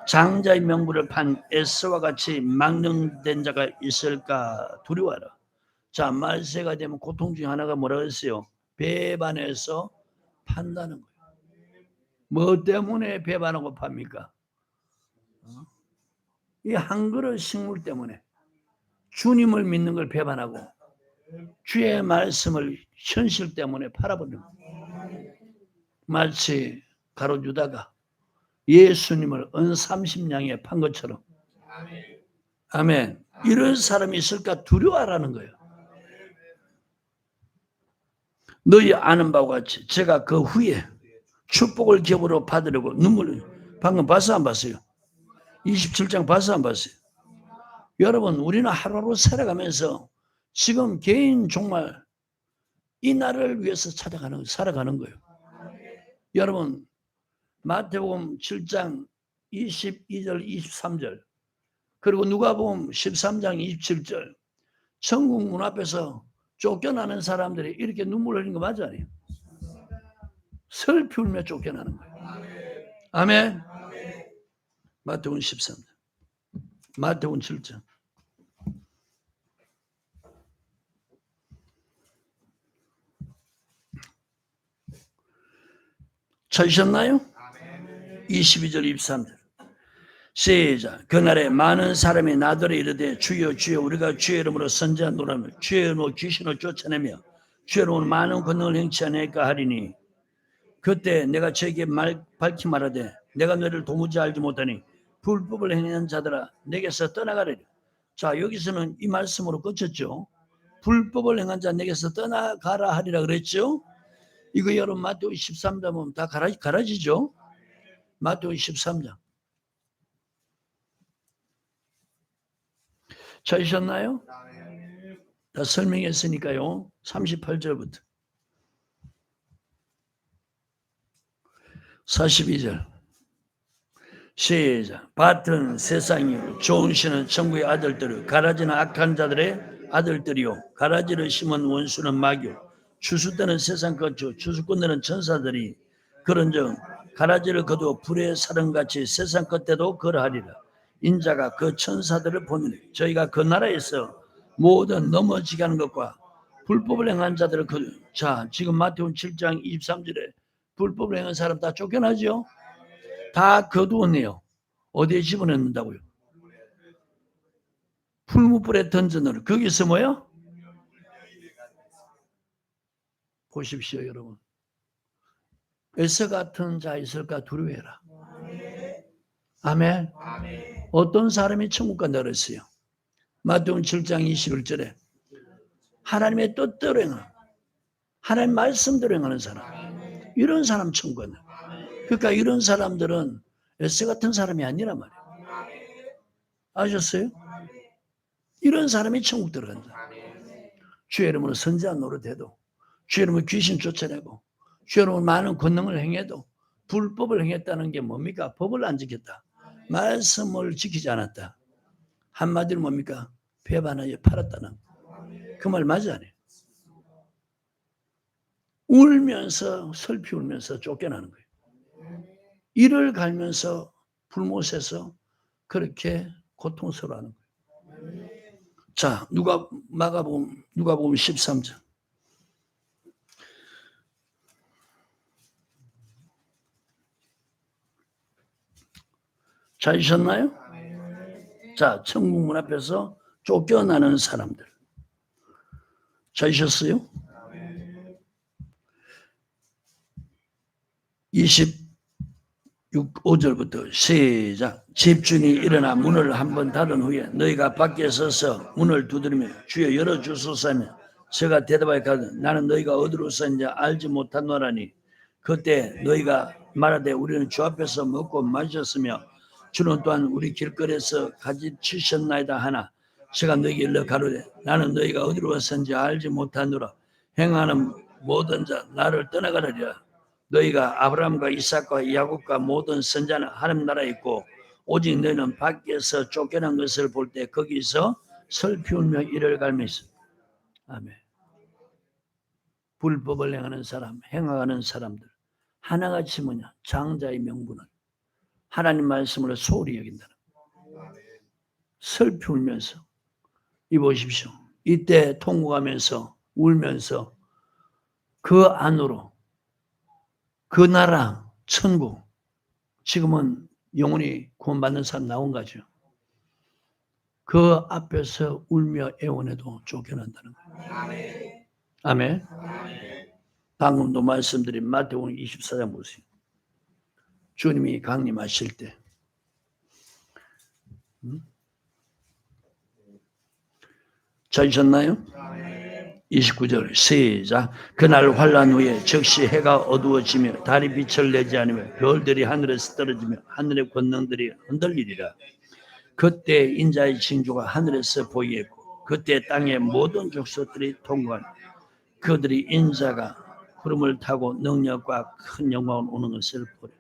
장자의 명분을 판 에스와 같이 망령된 자가 있을까 두려워하라. 자, 말세가 되면 고통 중에 하나가 뭐라고 했어요? 배반해서 판다는 거예요. 뭐 때문에 배반하고 팝니까? 이 한 그릇 식물 때문에 주님을 믿는 걸 배반하고 주의 말씀을 현실 때문에 팔아버리는 거예요. 마치 가롯 유다가 예수님을 은 30냥에 판 것처럼. 아멘. 이런 사람이 있을까 두려워하라는 거예요. 너희 아는 바와 같이 제가 그 후에 축복을 겹으로 받으려고 눈물을 방금 봤어 안 봤어요? 27장 봤어 안 봤어요? 여러분 우리는 하루하루 살아가면서 지금 개인 정말 이 날을 위해서 살아가는 거예요. 여러분 마태복음 7장 22절 23절 그리고 누가복음 13장 27절 천국 문 앞에서 쫓겨나는 사람들이 이렇게 눈물 흘리는 거 맞아 아니에요? 슬피 울며 쫓겨나는 거예요. 아멘. 마태복음 13장 마태복음 7장 찾으셨나요? 22절 23절 시작. 그날에 많은 사람이 나더러 이르되 주여 주여 우리가 주의 이름으로 선지하노라며 주의 이름으로 귀신을 쫓아내며 주의 이름으로 많은 권능을 행치 아니할까 하리니 그때 내가 저에게 밝히 말하되 내가 너를 도무지 알지 못하니 불법을 행하는 자들아 내게서 떠나가리라. 자 여기서는 이 말씀으로 끝쳤죠. 불법을 행한 자 내게서 떠나가라 하리라 그랬죠. 이거 여러분 마태복음 13장 보면 다 가라지죠. 마태복음 13장 찾으셨나요? 다 설명했으니까요. 38절부터 42절 시작. 밭은 세상이요 좋은 씨는 천국의 아들들이요 가라지는 악한 자들의 아들들이요 가라지를 심은 원수는 마귀요 추수때는 세상 것이요 추수꾼들은 천사들이 그런즉 가라지를 거두어 불의 사름같이 세상 끝에도 그러하리라. 인자가 그 천사들을 보느니 저희가 그 나라에서 모든 넘어지게 하는 것과 불법을 행한 자들을 거두어. 자 지금 마태복음 7장 23절에 불법을 행한 사람 다 쫓겨나죠. 다 거두었네요. 어디에 집어넣는다고요? 풀무불에 던져넣는. 거기서 뭐요? 보십시오 여러분. 에서 같은 자 있을까 두려워해라. 아멘. 어떤 사람이 천국 간다 그랬어요? 마태복음 7장 21절에 하나님의 뜻대로 행하는 하나님 말씀대로 행하는 사람 이런 사람 천국 간다. 그러니까 이런 사람들은 에서 같은 사람이 아니란 말이에요. 아셨어요? 이런 사람이 천국 들어간다. 주의 이름으로 선지한 노릇해도 주의 이름으로 귀신 쫓아내고 주의 이름으로 많은 권능을 행해도 불법을 행했다는 게 뭡니까? 법을 안 지켰다. 말씀을 지키지 않았다. 한마디로 뭡니까? 배반하여 팔았다는 그 말 맞지 않아요? 울면서 슬피 울면서 쫓겨나는 거예요. 이를 갈면서 불못에서 그렇게 고통스러워하는 거예요. 자, 누가복음 13장. 찾으셨나요? 자, 천국 문 앞에서 쫓겨나는 사람들. 찾으셨어요? 25절부터 시작. 집주인이 일어나 문을 한번 닫은 후에 너희가 밖에 서서 문을 두드리며 주여 열어주소서하며 제가 대답하여 가되 나는 너희가 어디로 서는지 알지 못하노라니 그때 너희가 말하되 우리는 주 앞에서 먹고 마셨으며 주는 또한 우리 길거리에서 가지치셨나이다 하나 제가 너희에게 일러 가로되 나는 너희가 어디로 왔는지 알지 못하노라. 행하는 모든 자 나를 떠나가리라. 너희가 아브라함과 이삭과 야곱과 모든 선자는 하나님 나라에 있고 오직 너희는 밖에서 쫓겨난 것을 볼 때 거기서 슬피 울며 이를 갈매있어. 아멘. 불법을 행하는 사람, 행하는 사람들 하나같이 뭐냐? 장자의 명분을 하나님 말씀으로 소홀히 여긴다는 거예요. 슬피 울면서 이 보십시오. 이때 통곡하면서 울면서 그 안으로 그 나라 천국 지금은 영원히 구원받는 사람 나온 거죠. 그 앞에서 울며 애원해도 쫓겨난다는 거예요. 아멘. 아멘. 방금도 말씀드린 마태복음 24장 보세요. 주님이 강림하실 때 찾으셨나요? 29절 시작. 그날 환란 후에 즉시 해가 어두워지며 달이 빛을 내지 않으며 별들이 하늘에서 떨어지며 하늘의 권능들이 흔들리리라. 그때 인자의 징조가 하늘에서 보이겠고 그때 땅의 모든 족속들이 통과하니 그들이 인자가 구름을 타고 능력과 큰 영광을 오는 것을 보리.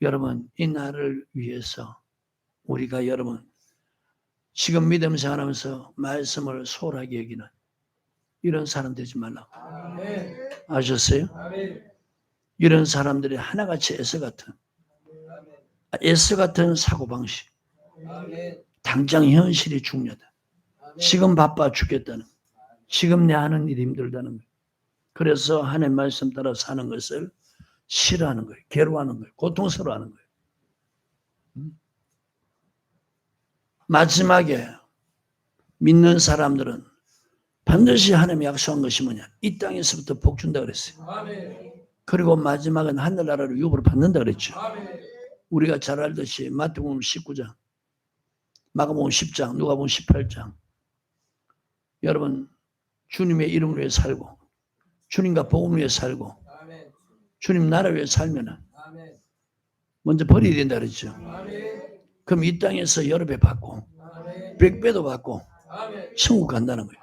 여러분 이 날을 위해서 우리가 여러분 지금 믿음 생활하면서 말씀을 소홀하게 여기는 이런 사람 되지 말라고. 아셨어요? 이런 사람들이 하나같이 에스 같은 사고방식. 당장 현실이 중요하다. 지금 바빠 죽겠다는 거예요. 지금 내 하는 일이 힘들다는 거예요. 그래서 하나님 말씀 따라 사는 것을 싫어하는 거예요. 괴로워하는 거예요. 고통스러워하는 거예요. 마지막에 믿는 사람들은 반드시 하나님이 약속한 것이 뭐냐? 이 땅에서부터 복 준다 그랬어요. 그리고 마지막은 하늘나라를 유업으로 받는다 그랬죠. 우리가 잘 알듯이 마태복음 19장, 마가복음 10장, 누가복음 18장. 여러분 주님의 이름 위에 살고 주님과 복음 위에 살고 주님 나라 위에 살면은 먼저 버려야 된다 그랬죠. 그럼 이 땅에서 여러 배 받고 100배도 받고 천국 간다는 거예요.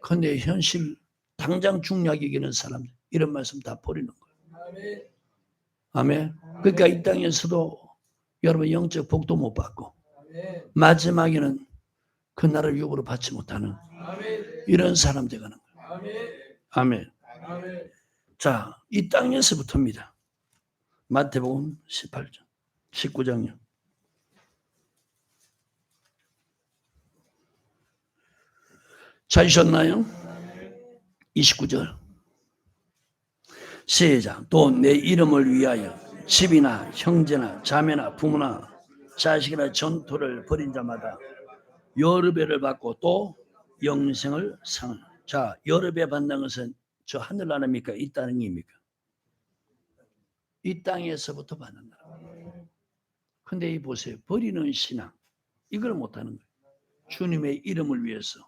그런데 현실 당장 중요하게 여기는 사람들 이런 말씀 다 버리는 거예요. 아멘. 그러니까 이 땅에서도 여러분 영적 복도 못 받고 마지막에는 그 나라를 유업으로 받지 못하는 이런 사람 되가는 거예요. 아멘. 자, 이 땅에서부터입니다. 마태복음 18장, 19장요. 찾으셨나요? 29절 시작. 또 내 이름을 위하여 집이나 형제나 자매나 부모나 자식이나 전토를 벌인 자마다 여러 배를 받고 또 영생을 상을. 자, 여러 배 받는 것은 저 하늘나라입니까? 이 땅입니까? 이 땅에서부터 받는다. 근데 이 보세요. 버리는 신앙 이걸 못하는 거예요. 주님의 이름을 위해서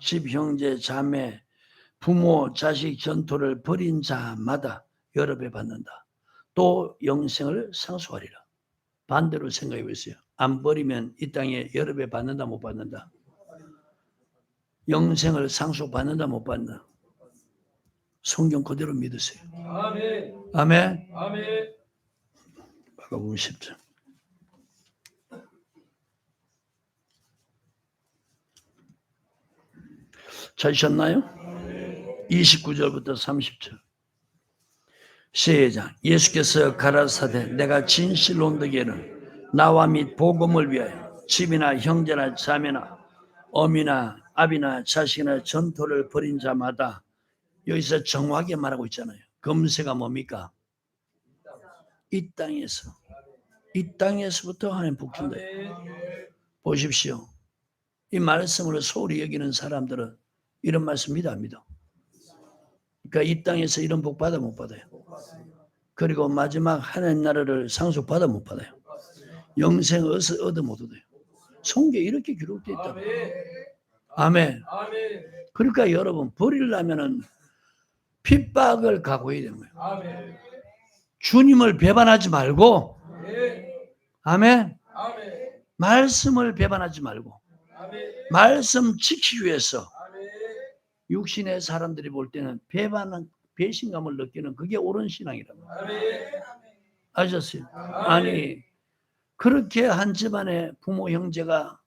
집, 형제, 자매, 부모, 자식 전토를 벌인 자마다 여러 배 받는다. 또 영생을 상속하리라. 반대로 생각해 보세요. 안 버리면 이 땅에 여러 배 받는다 못 받는다? 영생을 상속받는다 못 받는다? 성경 그대로 믿으세요. 아멘. 아멘. 아멘. 마가복음 10장. 찾으셨나요? 29절부터 30절. 시작. 예수께서 가라사대 내가 진실로 너희에게는 나와 및 복음을 위하여 집이나 형제나 자매나 어미나 아비나 자식이나 전토를 벌인 자마다, 여기서 정확하게 말하고 있잖아요. 검세가 뭡니까? 이 땅에서부터 하나님 복 준다. 보십시오. 이 말씀을 소홀히 여기는 사람들은 이런 말씀 믿어 안 믿어? 그러니까 이 땅에서 이런 복 받아 못 받아요? 그리고 마지막 하나님 나라를 상속 받아 못 받아요? 영생을 얻어 못 얻어요? 성경에 이렇게 기록되어 있다. 아멘. 그러니까 여러분, 버리려면은 핍박을 각오해야 되는 거예요. 주님을 배반하지 말고, 아멘. 말씀을 배반하지 말고, 말씀 지키기 위해서 육신의 사람들이 볼 때는 배신감을 느끼는 그게 옳은 신앙이라고. 아셨어요? 아니, 그렇게 한 집안의 부모 형제가,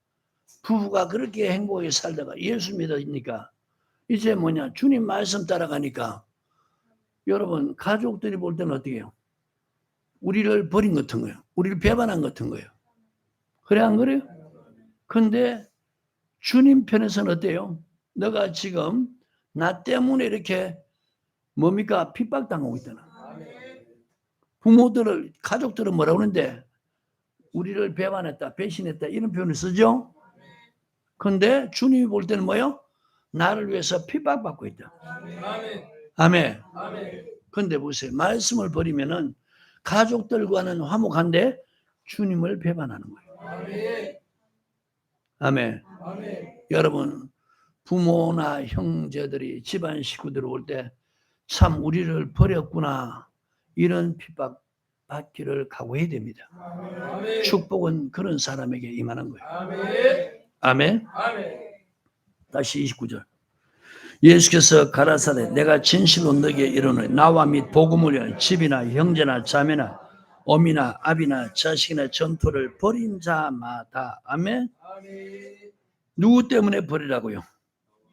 부부가 그렇게 행복하게 살다가 예수 믿으니까 이제 뭐냐, 주님 말씀 따라가니까 여러분, 가족들이 볼 때는 어떻게 해요? 우리를 버린 것 같은 거예요. 우리를 배반한 것 같은 거예요. 그래 안 그래요? 근데 주님 편에서는 어때요? 너가 지금 나 때문에 이렇게 뭡니까? 핍박당하고 있잖아. 부모들을, 가족들은 뭐라고 하는데 우리를 배반했다, 배신했다 이런 표현을 쓰죠. 근데 주님이 볼 때는 뭐예요? 나를 위해서 핍박받고 있다. 아멘. 근데 보세요. 말씀을 버리면은 가족들과는 화목한데 주님을 배반하는 거예요. 아멘. 여러분, 부모나 형제들이, 집안 식구들이 올 때 참 우리를 버렸구나, 이런 핍박 받기를 각오해야 됩니다. 축복은 그런 사람에게 임하는 거예요. 아멘. 다시 29절. 예수께서 가라사대 내가 진실로 너에게 이르노니 나와 및 복음을 위하여 집이나 형제나 자매나 어미나 아비나 자식이나 전토를 벌인 자마다, 아멘. 누구 때문에 버리라고요?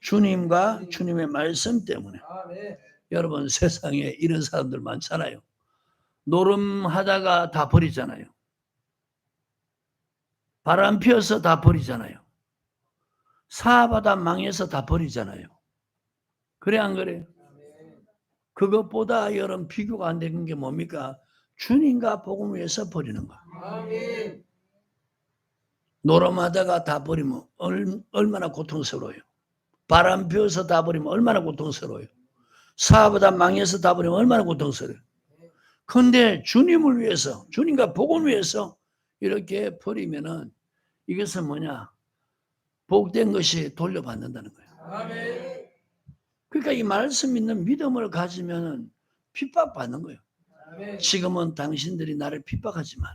주님과 주님의 말씀 때문에. 여러분, 세상에 이런 사람들 많잖아요. 노름하다가 다 버리잖아요. 바람 피어서 다 버리잖아요. 사업하다 망해서 다 버리잖아요. 그래 안 그래요? 그것보다 여러분 비교가 안 되는 게 뭡니까? 주님과 복음 위해서 버리는 거. 노름하다가 다 버리면 얼마나 고통스러워요. 바람 피어서 다 버리면 얼마나 고통스러워요. 사업하다 망해서 다 버리면 얼마나 고통스러워요. 그런데 주님을 위해서, 주님과 복음 위해서 이렇게 버리면은 이것은 뭐냐? 복된 것이 돌려받는다는 거예요. 그러니까 이 말씀 있는 믿음을 가지면은 핍박받는 거예요. 지금은 당신들이 나를 핍박하지만,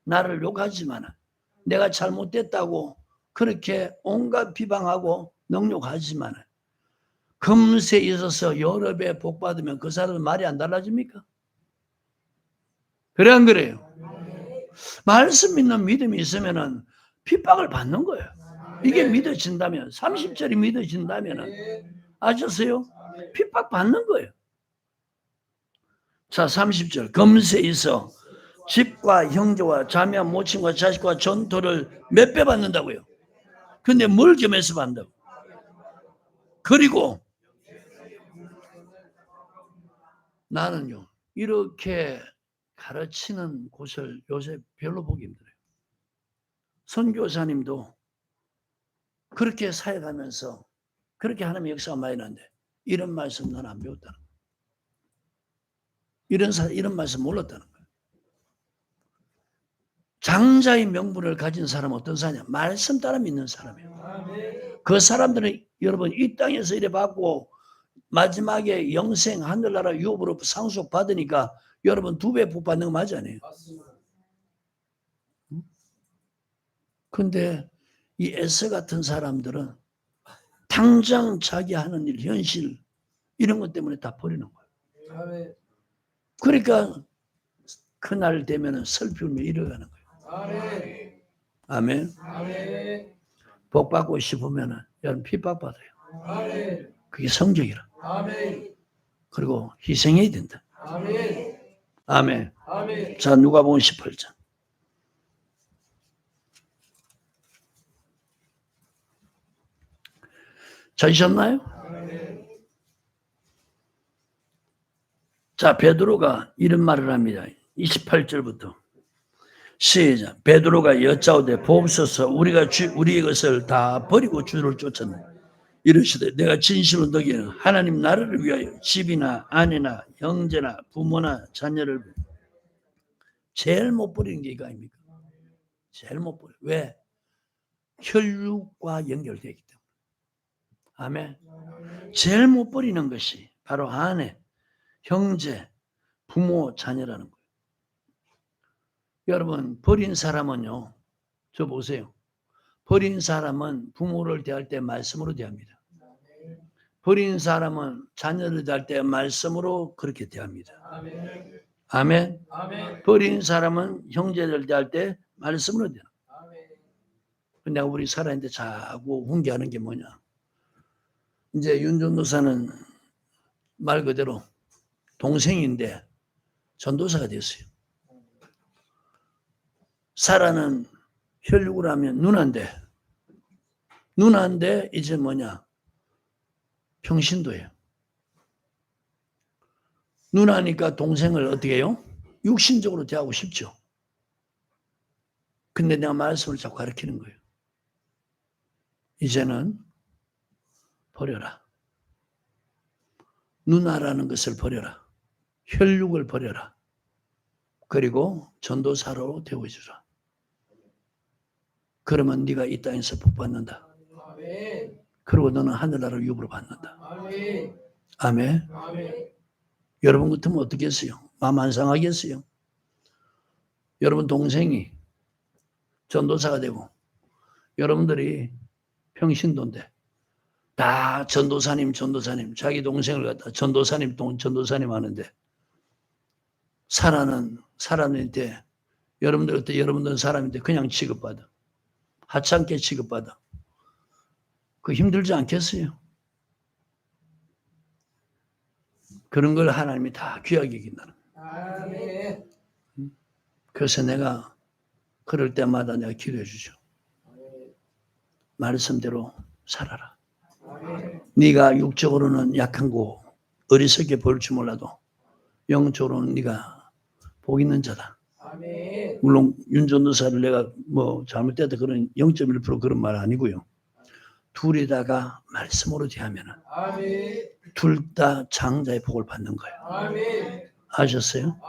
나를 욕하지만, 내가 잘못됐다고 그렇게 온갖 비방하고 능욕하지만, 금세 있어서 여러 배 복 받으면 그 사람은 말이 안 달라집니까? 그래 안 그래요? 말씀 있는 믿음이 있으면은 핍박을 받는 거예요. 이게 믿어진다면, 30절이 믿어진다면은, 아셨어요? 핍박 받는 거예요. 자, 30절. 금세 있어 집과 형제와 자매와 모친과 자식과 전토를 몇 배 받는다고요. 근데 뭘 겸해서 받는다고? 그리고 나는요, 이렇게 가르치는 곳을 요새 별로 보기 힘들어요. 선교사님도 그렇게 사역하면서 그렇게 하나님의 역사가 많이 나는데 이런 말씀 넌 안 배웠다는 거예요. 이런 말씀 몰랐다는 거예요. 장자의 명분을 가진 사람은 어떤 사람이냐? 말씀 따라 믿는 사람이에요. 그 사람들은 여러분 이 땅에서 이래 받고 마지막에 영생 하늘나라 유업으로 상속 받으니까 여러분 2배 복 받는 거 맞지 않아요? 근데 이 에서 같은 사람들은 당장 자기 하는 일, 현실 이런 것 때문에 다 버리는 거예요. 그러니까 그날 되면 슬픔이 일어나는 거예요. 아멘. 복 받고 싶으면 여러분 핍박 받아요. 그게 성적이라. 그리고 희생해야 된다. 아멘. 자, 누가복음 18장. 찾으셨나요? 자, 베드로가 이런 말을 합니다. 28절부터 시작. 베드로가 여짜오되 보옵소서 우리가 우리의 것을 다 버리고 주를 쫓았네. 이르시되 내가 진실로 너기에는 하나님 나라를 위하여 집이나 아내나 형제나 부모나 자녀를 제일 못 버리는 게 이거 아닙니까? 제일 못 버려. 왜? 혈육과 연결되어 있기 때문에. 아멘. 제일 못 버리는 것이 바로 아내, 형제, 부모, 자녀라는 거예요. 여러분, 버린 사람은요, 저 보세요. 버린 사람은 부모를 대할 때 말씀으로 대합니다. 버린 사람은 자녀를 대할 때 말씀으로 그렇게 대합니다. 아멘. 아멘. 버린 사람은 형제를 대할 때 말씀으로 대합니다. 근데 우리 살아있는데 자꾸 훈계하는 게 뭐냐? 이제 윤 전도사는 말 그대로 동생인데 전도사가 됐어요. 사라는 혈육으로 하면 누나인데 이제 뭐냐? 평신도예요. 누나니까 동생을 어떻게 해요? 육신적으로 대하고 싶죠. 근데 내가 말씀을 자꾸 가르치는 거예요. 이제는 버려라. 누나라는 것을 버려라. 혈육을 버려라. 그리고 전도사로 되어주라. 그러면 네가 이 땅에서 복 받는다. 그리고 너는 하늘나라를 유업으로 받는다. 아멘. 여러분 같으면 어떻겠어요? 마음 안 상하겠어요? 여러분 동생이 전도사가 되고 여러분들이 평신도인데 다 전도사님 자기 동생을 갖다 전도사님 하는데 사라는 사람인데 여러분들은 사람인데 그냥 취급받아. 하찮게 취급받아. 그 힘들지 않겠어요? 그런 걸 하나님이 다 귀하게 여긴다는 거예요. 그래서 내가 그럴 때마다 내가 기도해 주죠. 말씀대로 살아라. 네가 육적으로는 약한 거 어리석게 보일 줄 몰라도 영적으로는 네가 복 있는 자다. 물론 윤 전도사를 내가 뭐 잘못됐다 그런 0.1% 그런 말 아니고요. 둘이다가 말씀으로 대하면은 둘 다 장자의 복을 받는 거예요. 아셨어요?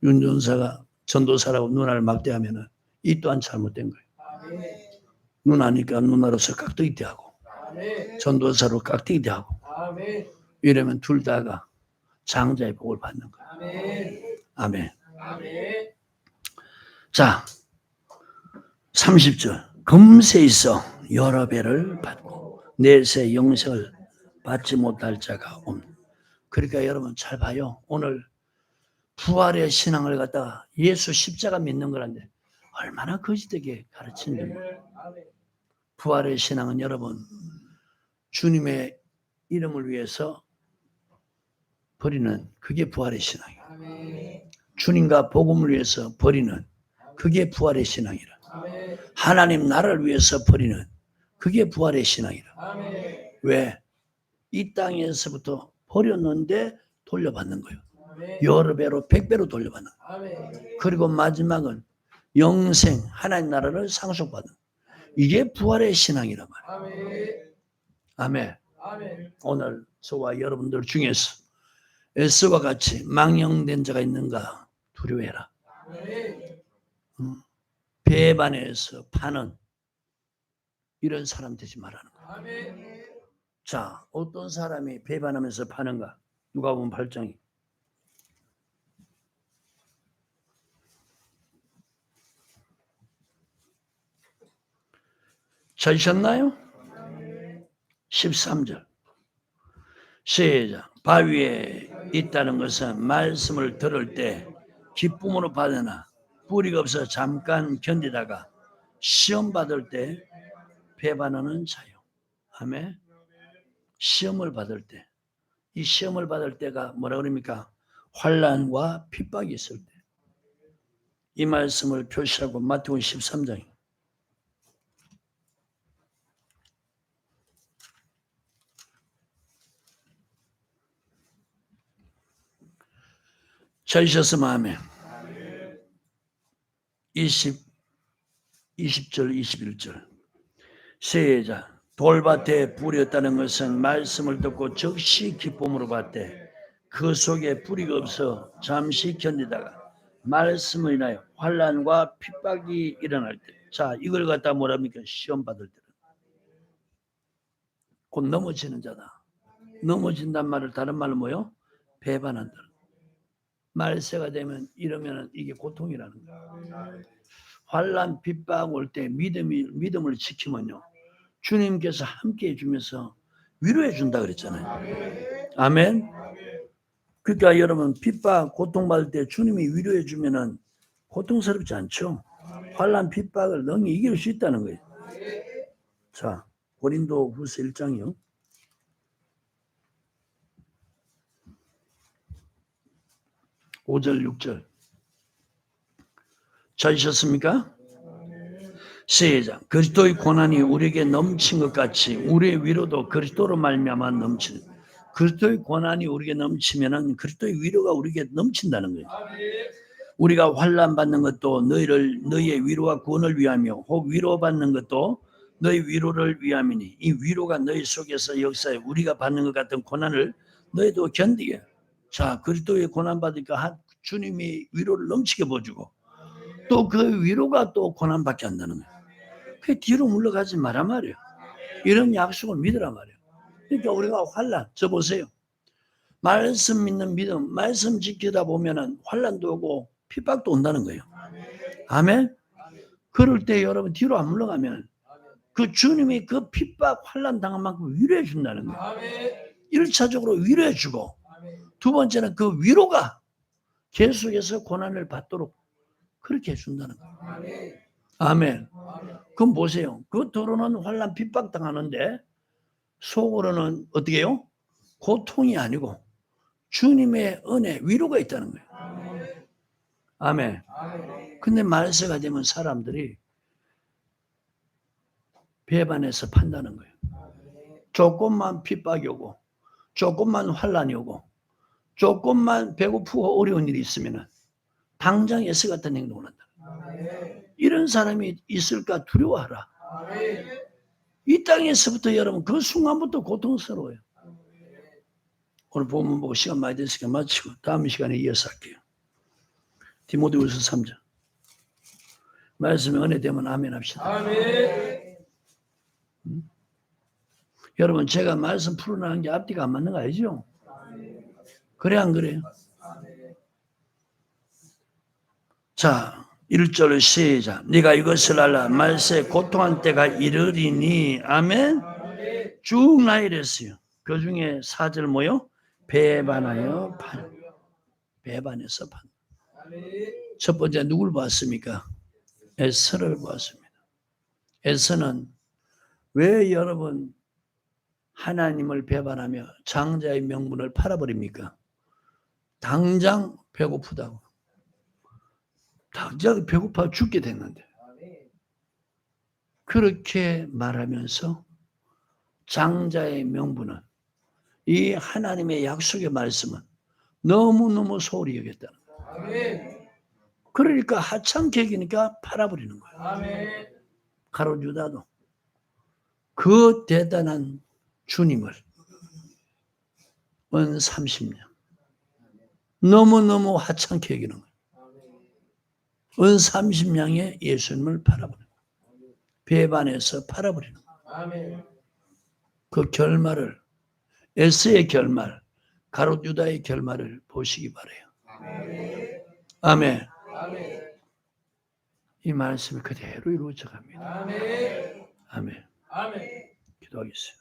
윤 전도사가 전도사라고 누나를 막대하면은 이 또한 잘못된 거예요. 누나니까 누나로서 깍두기 대하고 전도사로 깍두기 대하고 이러면 둘 다가 장자의 복을 받는 거예요. 아멘. 자, 30절. 금세 있어 여러 배를 받고 내세 영생을 받지 못할 자가 없는. 그러니까 여러분 잘 봐요. 오늘 부활의 신앙을 갖다가 예수 십자가 믿는 거란데 얼마나 거짓되게 가르치는지. 부활의 신앙은 여러분 주님의 이름을 위해서 버리는 그게 부활의 신앙이에요. 주님과 복음을 위해서 버리는 그게 부활의 신앙이라. 하나님 나라를 위해서 버리는 그게 부활의 신앙이라. 왜? 이 땅에서부터 버렸는데 돌려받는 거예요. 여러 배로 100배로 돌려받는 거예요. 그리고 마지막은 영생 하나님 나라를 상속받는 이게 부활의 신앙이란 말이에요. 아멘. 오늘 저와 여러분들 중에서 에스와 같이 망령된 자가 있는가 두려워해라. 배반해서 파는 이런 사람 되지 말라는 거예요. 자, 어떤 사람이 배반하면서 파는가? 누가 보면 8장이. 찾으셨나요? 13절. 시작. 바위에 있다는 것은 말씀을 들을 때 기쁨으로 받으나 뿌리가 없어 잠깐 견디다가 시험 받을 때 배반하는 자요. 아멘. 시험을 받을 때. 이 시험을 받을 때가 뭐라 그럽니까? 환난과 핍박이 있을 때. 이 말씀을 표시하고 마태복음 13장. 찾으셨으면 아멘. 20절 21절 시작. 돌밭에 뿌렸다는 것은 말씀을 듣고 즉시 기쁨으로 받되 그 속에 뿌리가 없어 잠시 견디다가 말씀을 인하여 환난과 핍박이 일어날 때, 자 이걸 갖다 뭐랍니까? 시험 받을 때 곧 넘어지는 자다. 넘어진단 말을 다른 말로 뭐요? 배반한다. 말세가 되면 이러면 이게 고통이라는 거야. 환난 핍박 올 때 믿음을 지키면요, 주님께서 함께 해주면서 위로해 준다 그랬잖아요. 아멘. 그러니까 여러분 핍박 고통받을 때 주님이 위로해 주면은 고통스럽지 않죠. 환난 핍박을 능히 이길 수 있다는 거예요. 자, 고린도후서 1장이요. 5절 6절 찾으셨습니까? 시작. 그리스도의 고난이 우리에게 넘친 것 같이 우리의 위로도 그리스도로 말미암아 넘치는. 그리스도의 고난이 우리에게 넘치면은 그리스도의 위로가 우리에게 넘친다는 거예요. 우리가 환난 받는 것도 너희의 위로와 구원을 위하며 혹 위로받는 것도 너희 위로를 위함이니 이 위로가 너희 속에서 역사해 우리가 받는 것 같은 고난을 너희도 견디게. 자, 그리스도의 고난 받으니까 주님이 위로를 넘치게 보여주고 또 그 위로가 또 고난 받게 한다는 거예요. 그 뒤로 물러가지 마란 말이에요. 이런 약속을 믿으란 말이에요. 그러니까 우리가 환난, 저 보세요. 말씀 믿는 믿음, 말씀 지키다 보면은 환난도 오고 핍박도 온다는 거예요. 아멘. 그럴 때 여러분 뒤로 안 물러가면 그 주님이 그 핍박 환난 당한 만큼 위로해 준다는 거예요. 1차적으로 위로해 주고 두 번째는 그 위로가 계속해서 고난을 받도록 그렇게 해준다는 거예요. 아멘. 그럼 보세요. 겉으로는 환난 핍박 당하는데 속으로는 어떻게 해요? 고통이 아니고 주님의 은혜, 위로가 있다는 거예요. 아멘. 근데 말세가 되면 사람들이 배반해서 판다는 거예요. 조금만 핍박이 오고 조금만 환난이 오고 조금만 배고프고 어려운 일이 있으면 당장 예수 같은 행동을 한다. 이런 사람이 있을까 두려워하라. 이 땅에서부터 여러분 그 순간부터 고통스러워요. 오늘 본문 보고 시간 많이 됐으니까 마치고 다음 시간에 이어서 할게요. 디모데후서 3장. 말씀에 은혜 되면 아멘 합시다. 아멘. 여러분 제가 말씀 풀어나가는 게 앞뒤가 안 맞는 거 알죠? 그래 안 그래요? 자 1절 시작. 네가 이것을 알라. 말세 고통한 때가 이르리니 아멘. 쭉 나열했어요. 그 중에 4절 뭐요? 배반하여 배반해서 판. 첫 번째 누굴 봤습니까? 에스를 봤습니다. 에스는 왜 여러분 하나님을 배반하며 장자의 명분을 팔아버립니까? 당장 배고프다고. 당장 배고파 죽게 됐는데. 그렇게 말하면서 장자의 명분은 이 하나님의 약속의 말씀은 너무너무 소홀히 여겼다는 거예요. 그러니까 하찮게 여기니까 팔아버리는 거예요. 가롯 유다도 그 대단한 주님을 은 30년 너무너무 하찮게 여기는 거예요. 은 30년에 예수님을 팔아버리는 거예요. 배반해서 팔아버리는 거예요. 그 결말을 에스의 결말, 가롯 유다의 결말을 보시기 바라요. 아멘. 이 말씀이 그대로 이루어져 갑니다. 아멘. 기도하겠습니다.